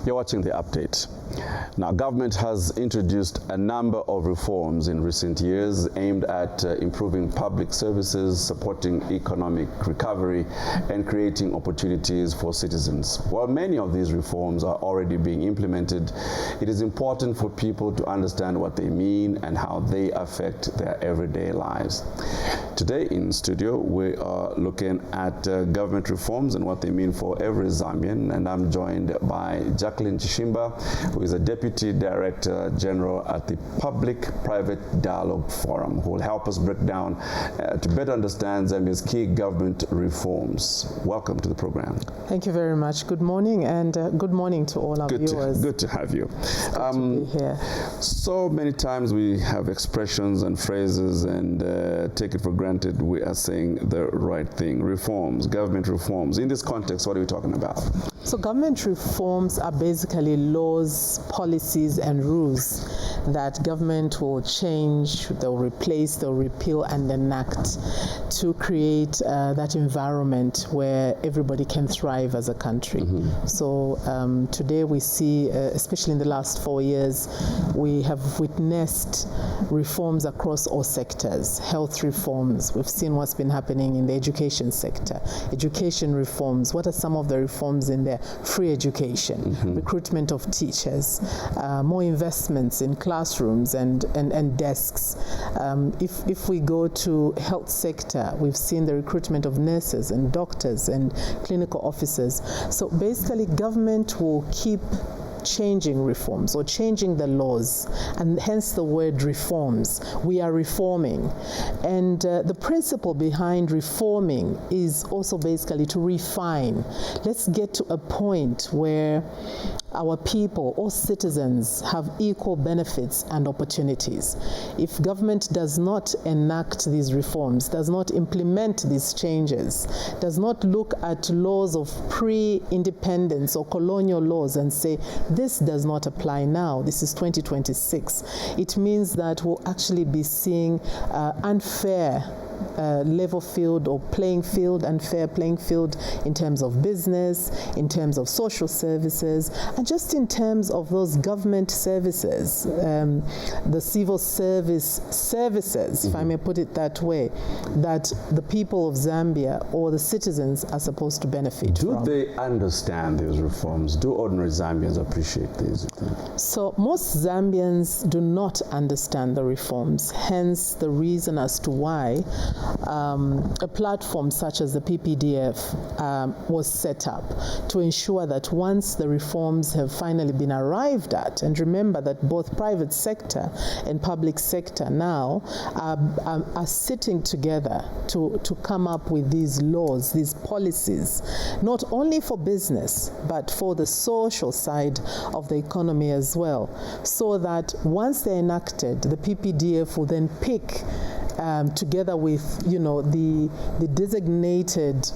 You're watching The Update. Now, government has introduced a number of reforms in recent years aimed at improving public services, supporting economic recovery, and creating opportunities for citizens. While many of these reforms are already being implemented, it is important for people to understand what they mean and how they affect their everyday lives. Today in studio, we are looking at government reforms and what they mean for every Zambian, and I'm joined by Jacqueline Chishimba, who is a Deputy Director General at the Public-Private Dialogue Forum, who will help us break down to better understand Zambia's key government reforms. Welcome to the program. Thank you very much. Good morning, and good morning to all our viewers. Good to have you. Good to be here. So many times we have expressions and phrases and take it for granted we are saying the right thing. Reforms, government reforms. In this context, what are we talking about? So government reforms are basically laws, policies, and rules that government will change, they'll replace, they'll repeal, and enact to create that environment where everybody can thrive as a country. Mm-hmm. So today we see, especially in the last 4 years, we have witnessed reforms across all sectors. Health reforms, we've seen what's been happening in the education sector. Education reforms, what are some of the reforms in there? Free education, mm-hmm. recruitment of teachers, more investments in classrooms and desks. If we go to health sector, we've seen the recruitment of nurses and doctors and clinical officers. So basically government will keep changing reforms or changing the laws, and hence the word reforms. We are reforming, and the principle behind reforming is also basically to refine. Let's get to a point where our people, all citizens, have equal benefits and opportunities. If government does not enact these reforms, does not implement these changes, does not look at laws of pre-independence or colonial laws and say, this does not apply now, this is 2026, it means that we'll actually be seeing unfair level field or playing field, unfair playing field in terms of business, in terms of social services, and just in terms of those government services, the civil services, mm-hmm. if I may put it that way, that the people of Zambia or the citizens are supposed to benefit from. Do they understand these reforms? Do ordinary Zambians appreciate these? So most Zambians do not understand the reforms, hence the reason as to why a platform such as the PPDF was set up to ensure that once the reforms have finally been arrived at, and remember that both private sector and public sector now are sitting together to come up with these laws, these policies, not only for business, but for the social side of the economy as well, so that once they're enacted, the PPDF will then pick together with, the designated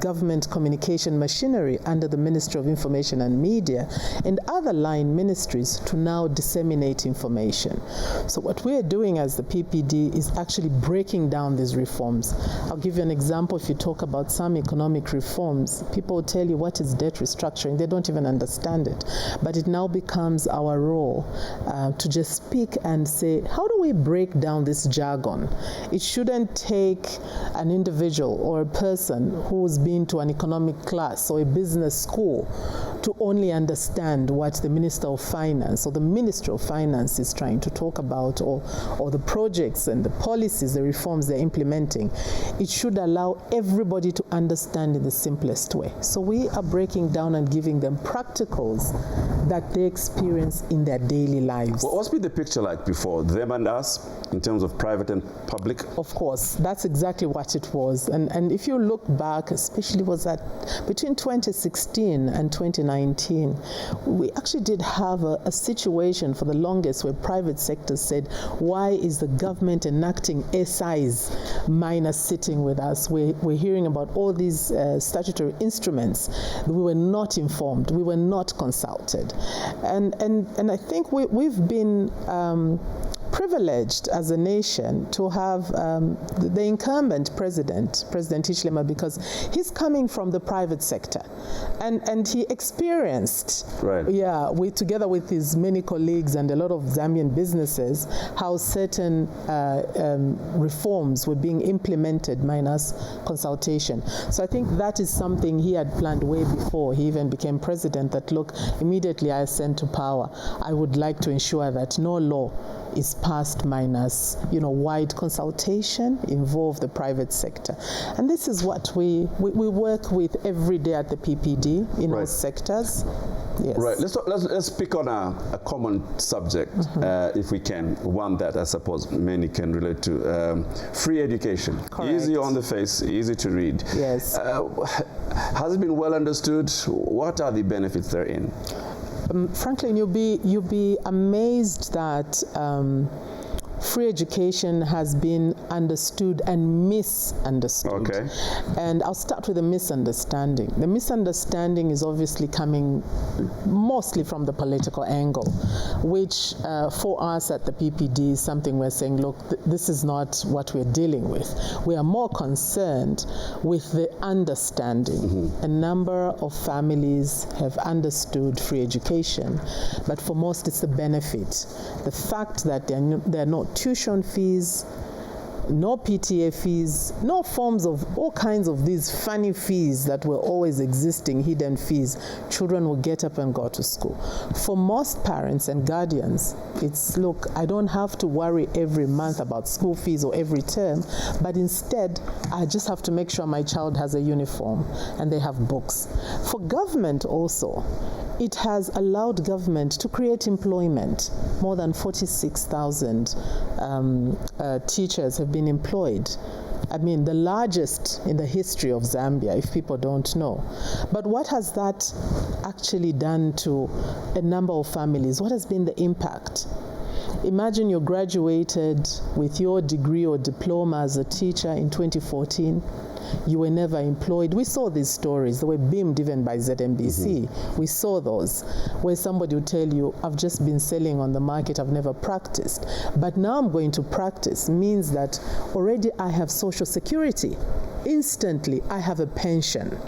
government communication machinery under the Ministry of Information and Media and other line ministries to now disseminate information. So what we are doing as the PPD is actually breaking down these reforms. I'll give you an example. If you talk about some economic reforms, people will tell you what is debt restructuring. They don't even understand it. But it now becomes our role to just speak and say, how do we break down this jargon? It shouldn't take an individual or a person who's been to an economic class or a business school to only understand what the Minister of Finance or the Ministry of Finance is trying to talk about, or the projects and the policies, the reforms they're implementing. It should allow everybody to understand in the simplest way. So we are breaking down and giving them practicals that they experience in their daily lives. Well, what's been the picture like before, them and us, in terms of private and public? Of course, that's exactly what it was. And if you look back, especially was that between 2016 and 2019, we actually did have a situation for the longest where private sector said, why is the government enacting SIs minus sitting with us? We're hearing about all these statutory instruments. We were not informed. We were not consulted. And I think we've been privileged as a nation to have the incumbent President Chishimba, because he's coming from the private sector, and he experienced, together with his many colleagues and a lot of Zambian businesses, how certain reforms were being implemented minus consultation. So I think that is something he had planned way before he even became president, that look, immediately I ascend to power, I would like to ensure that no law is passed minus, wide consultation, involve the private sector. And this is what we work with every day at the PPD in all sectors. Yes. Right. Let's pick on a common subject, if we can, one that I suppose many can relate to. Free education. Correct. Easy on the face, easy to read. Yes. Has it been well understood? What are the benefits therein? Frankly, you'll be amazed that free education has been understood and misunderstood. Okay. And I'll start with the misunderstanding. The misunderstanding is obviously coming mostly from the political angle, which for us at the PPD is something we're saying, look, this is not what we're dealing with. We are more concerned with the understanding. A number of families have understood free education, but for most it's the benefit. The fact that there are no tuition fees, no PTA fees, no forms of all kinds of these funny fees that were always existing, hidden fees. Children will get up and go to school. For most parents and guardians, it's, look, I don't have to worry every month about school fees or every term, but instead, I just have to make sure my child has a uniform and they have books. For government also, it has allowed government to create employment. More than 46,000 teachers have been employed. I mean, the largest in the history of Zambia, if people don't know. But what has that actually done to a number of families? What has been the impact? Imagine you graduated with your degree or diploma as a teacher in 2014. You were never employed. We saw these stories. They were beamed even by ZNBC. We saw those where somebody would tell you, I've just been selling on the market, I've never practiced. But now I'm going to practice means that already I have social security. Instantly, I have a pension.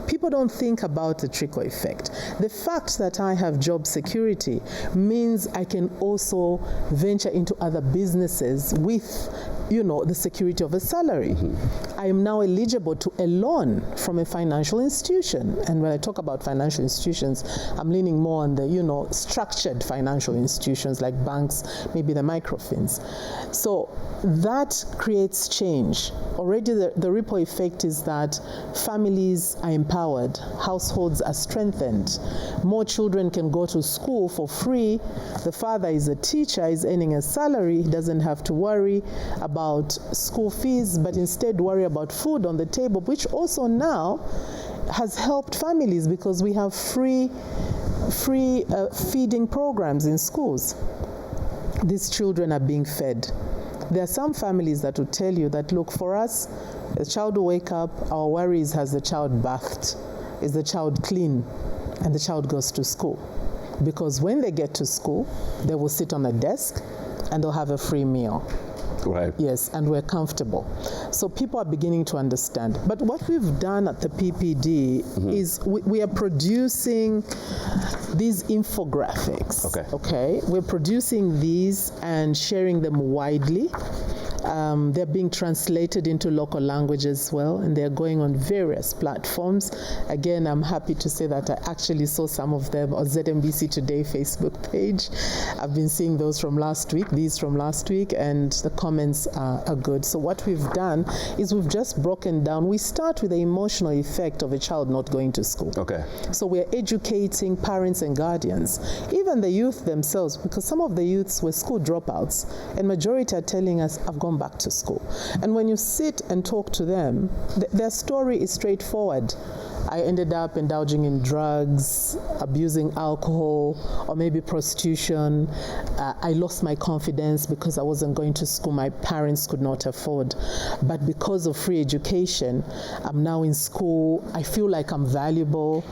People don't think about the trickle effect. The fact that I have job security means I can also venture into other businesses with, the security of a salary. I am now eligible to a loan from a financial institution. And when I talk about financial institutions, I'm leaning more on the, structured financial institutions like banks, maybe the microfinance. So that creates change. Already the ripple effect is that families are empowered, households are strengthened, more children can go to school for free. The father is a teacher, is earning a salary, he doesn't have to worry about school fees, but instead worry about food on the table, which also now has helped families because we have free feeding programs in schools. These children are being fed. There are some families that will tell you that, look, for us, the child will wake up, our worry is, has the child bathed? Is the child clean? And the child goes to school. Because when they get to school, they will sit on a desk and they'll have a free meal. Right. Yes, and we're comfortable. So people are beginning to understand. But what we've done at the PPD is we are producing these infographics. Okay. We're producing these and sharing them widely. They're being translated into local languages as well, and they're going on various platforms. Again, I'm happy to say that I actually saw some of them on ZNBC Today Facebook page. I've been seeing these from last week, and the comments are good. So what we've done is we've just broken down. We start with the emotional effect of a child not going to school. Okay. So we're educating parents and guardians, even the youth themselves, because some of the youths were school dropouts, and majority are telling us, I've gone back to school. And when you sit and talk to them, their story is straightforward. I ended up indulging in drugs, abusing alcohol, or maybe prostitution. I lost my confidence because I wasn't going to school. My parents could not afford. But because of free education, I'm now in school. I feel like I'm valuable.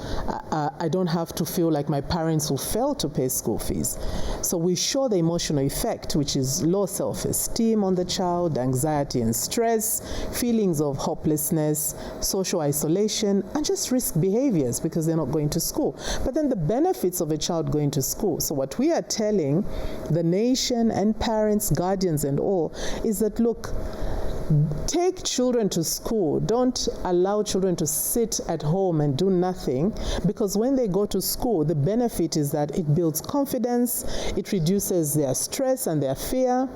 I don't have to feel like my parents will fail to pay school fees. So we show the emotional effect, which is low self-esteem on the child, anxiety and stress, feelings of hopelessness, social isolation, and just risk behaviors because they're not going to school. But then the benefits of a child going to school. So what we are telling the nation and parents, guardians and all is that, look, take children to school. Don't allow children to sit at home and do nothing, because when they go to school, the benefit is that it builds confidence, it reduces their stress and their fear.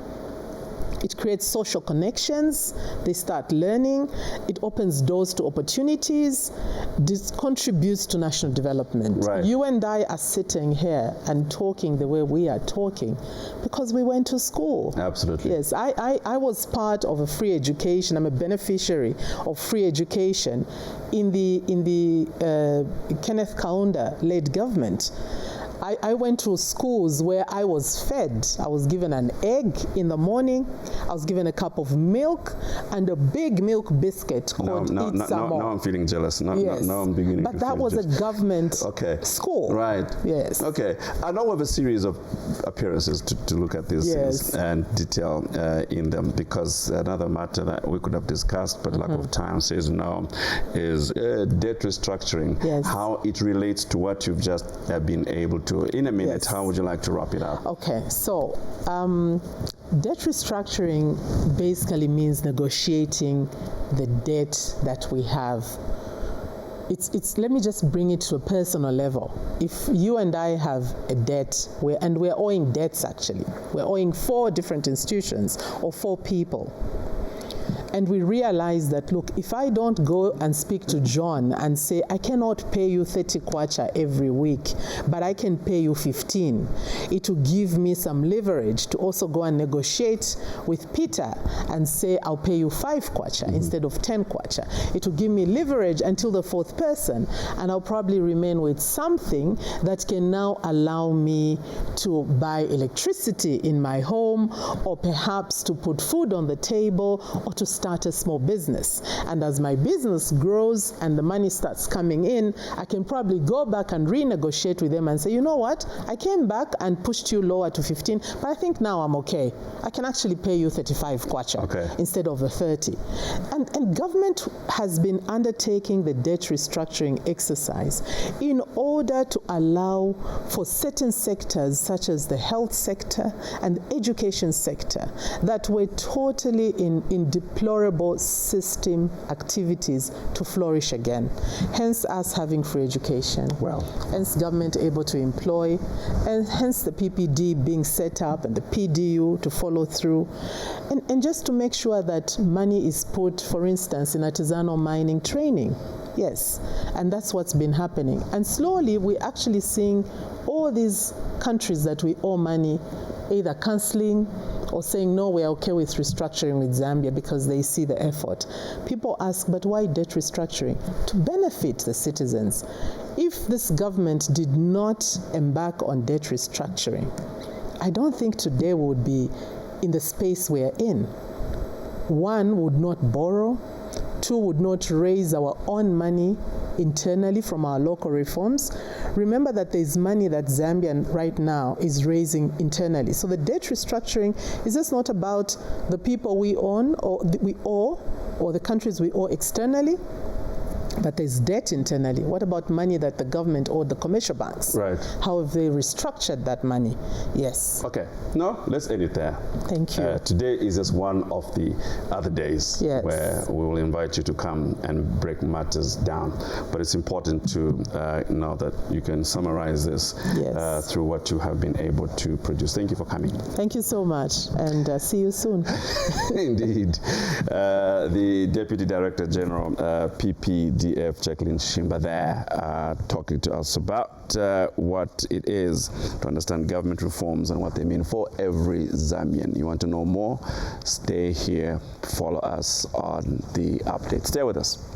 It creates social connections. They start learning. It opens doors to opportunities. This contributes to national development. Right. You and I are sitting here and talking the way we are talking because we went to school. Absolutely. Yes, I was part of a free education. I'm a beneficiary of free education in the Kenneth Kaunda-led government. I went to schools where I was fed. I was given an egg in the morning. I was given a cup of milk and a big milk biscuit called now I'm feeling jealous. Now I'm beginning but to that feel was jealous. A government school. Right. Yes. Okay. I know we have a series of appearances to look at these things and detail in them, because another matter that we could have discussed, but lack of time says no, is debt restructuring. Yes. How it relates to what you've just been able to. In a minute, how would you like to wrap it up? Okay, so debt restructuring basically means negotiating the debt that we have. It's let me just bring it to a personal level. If you and I have a debt, we're owing debts actually. We're owing 4 different institutions or 4 people. And we realize that, look, if I don't go and speak to John and say, I cannot pay you 30 kwacha every week, but I can pay you 15, it will give me some leverage to also go and negotiate with Peter and say, I'll pay you 5 kwacha instead of 10 kwacha. It will give me leverage until the 4th person, and I'll probably remain with something that can now allow me to buy electricity in my home, or perhaps to put food on the table, or to start a small business. And as my business grows and the money starts coming in, I can probably go back and renegotiate with them and say, you know what, I came back and pushed you lower to 15, but I think now I'm okay. I can actually pay you 35 kwacha instead of the 30. And government has been undertaking the debt restructuring exercise in order to allow for certain sectors, such as the health sector and the education sector, that were totally in deplorable system activities to flourish again. Hence us having free education. Hence government able to employ, and hence the PPD being set up and the PDU to follow through. And just to make sure that money is put, for instance, in artisanal mining training. Yes, and that's what's been happening. And slowly we're actually seeing all these countries that we owe money either cancelling or saying, no, we're okay with restructuring with Zambia because they see the effort. People ask, but why debt restructuring? To benefit the citizens. If this government did not embark on debt restructuring, I don't think today we would be in the space we're in. 1, would not borrow. 2, would not raise our own money internally from our local reforms. Remember that there's money that Zambia right now is raising internally. So the debt restructuring is just not about the people we own or we owe, or the countries we owe externally, but there's debt internally. What about money that the government owed the commercial banks? Right. How have they restructured that money? Yes. Okay. No, let's end it there. Thank you. Today is just one of the other days where we will invite you to come and break matters down. But it's important to know that you can summarize this through what you have been able to produce. Thank you for coming. Thank you so much, and see you soon. Indeed. The Deputy Director General, PPDF, Jacqueline Chishimba there, talking to us about what it is to understand government reforms and what they mean for every Zambian. You want to know more? Stay here. Follow us on the update. Stay with us.